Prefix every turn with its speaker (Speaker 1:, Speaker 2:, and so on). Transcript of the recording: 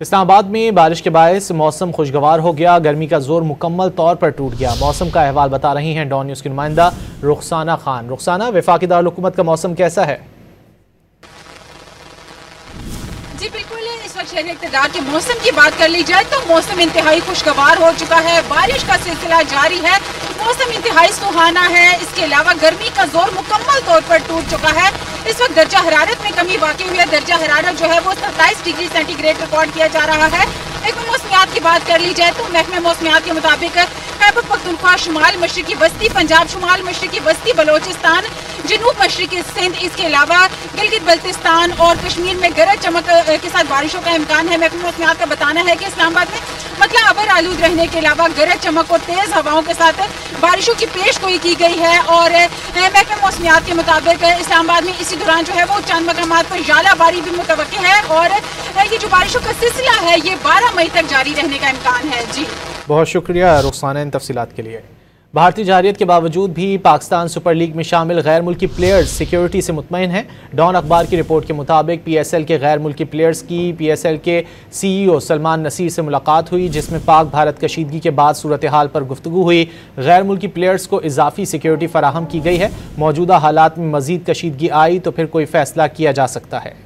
Speaker 1: इस्लामाबाद में बारिश के बायस मौसम खुशगवार हो गया। गर्मी का जोर मुकम्मल तौर पर टूट गया। मौसम का अहवाल बता रही हैं डॉन न्यूज़ की नुमाइंदा रुखसाना खान। रुखसाना, वफाकी दारुल-हुकूमत का मौसम कैसा है?
Speaker 2: जी बिल्कुल, इस वक्त शहर इक़्तिदार के मौसम की बात कर ली जाए तो मौसम इंतहाई खुशगवार हो चुका है। बारिश का सिलसिला जारी है, मौसम इंतहाई सुहाना है। इसके अलावा गर्मी का जोर मुकम्मल तौर पर टूट चुका है। इस वक्त दर्जा हरारत में कमी वाक़ई हुई है। दर्जा हरारत जो है वो 27 डिग्री सेंटीग्रेड रिकॉर्ड किया जा रहा है। एक मौसमियात की बात कर ली जाए तो महकमे मौसमियात के मुताबिक खैबर पख्तूनख्वा, शुमाल मशरकी वस्ती पंजाब, शुमाल मशरकी वस्ती बलोचिस्तान, जनूब मशरकी सिंध, इसके अलावा गिलगित बल्तिस्तान और कश्मीर में गरज चमक के साथ बारिशों का इम्कान है। महकमे मौसमियात का बताना है कि इस्लामाबाद में मतलब अबर आलूद रहने के अलावा गरज चमक और तेज हवाओं के साथ बारिशों की पेशगोई की गई है। और महकमे मौसमियात के मुताबिक इस्लामाबाद में इसी दौरान जो है वो चंद मकामात पर यालाबारी भी मुतवक्किल है और ये जो बारिशों का सिलसिला है ये 12 मई तक जारी रहने का इम्कान है। जी
Speaker 1: बहुत शुक्रिया रुखसाना इन तफसीलात के लिए। भारतीय जारियत के बावजूद भी पाकिस्तान सुपर लीग में शामिल गैर मुल्की प्लेयर्स सिक्योरिटी से मुतमईन हैं। डॉन अखबार की रिपोर्ट के मुताबिक PSL के गैर मुल्की प्लेयर्स की PSL के CEO सलमान नसीर से मुलाकात हुई, जिसमें पाक भारत कशीदगी के बाद सूरत हाल पर गुफ्तगू हुई। गैर मुल्की प्लेयर्स को इजाफी सिक्योरिटी फराहम की गई है। मौजूदा हालात में मजीद कशीदगी आई तो फिर कोई फैसला किया जा सकता है।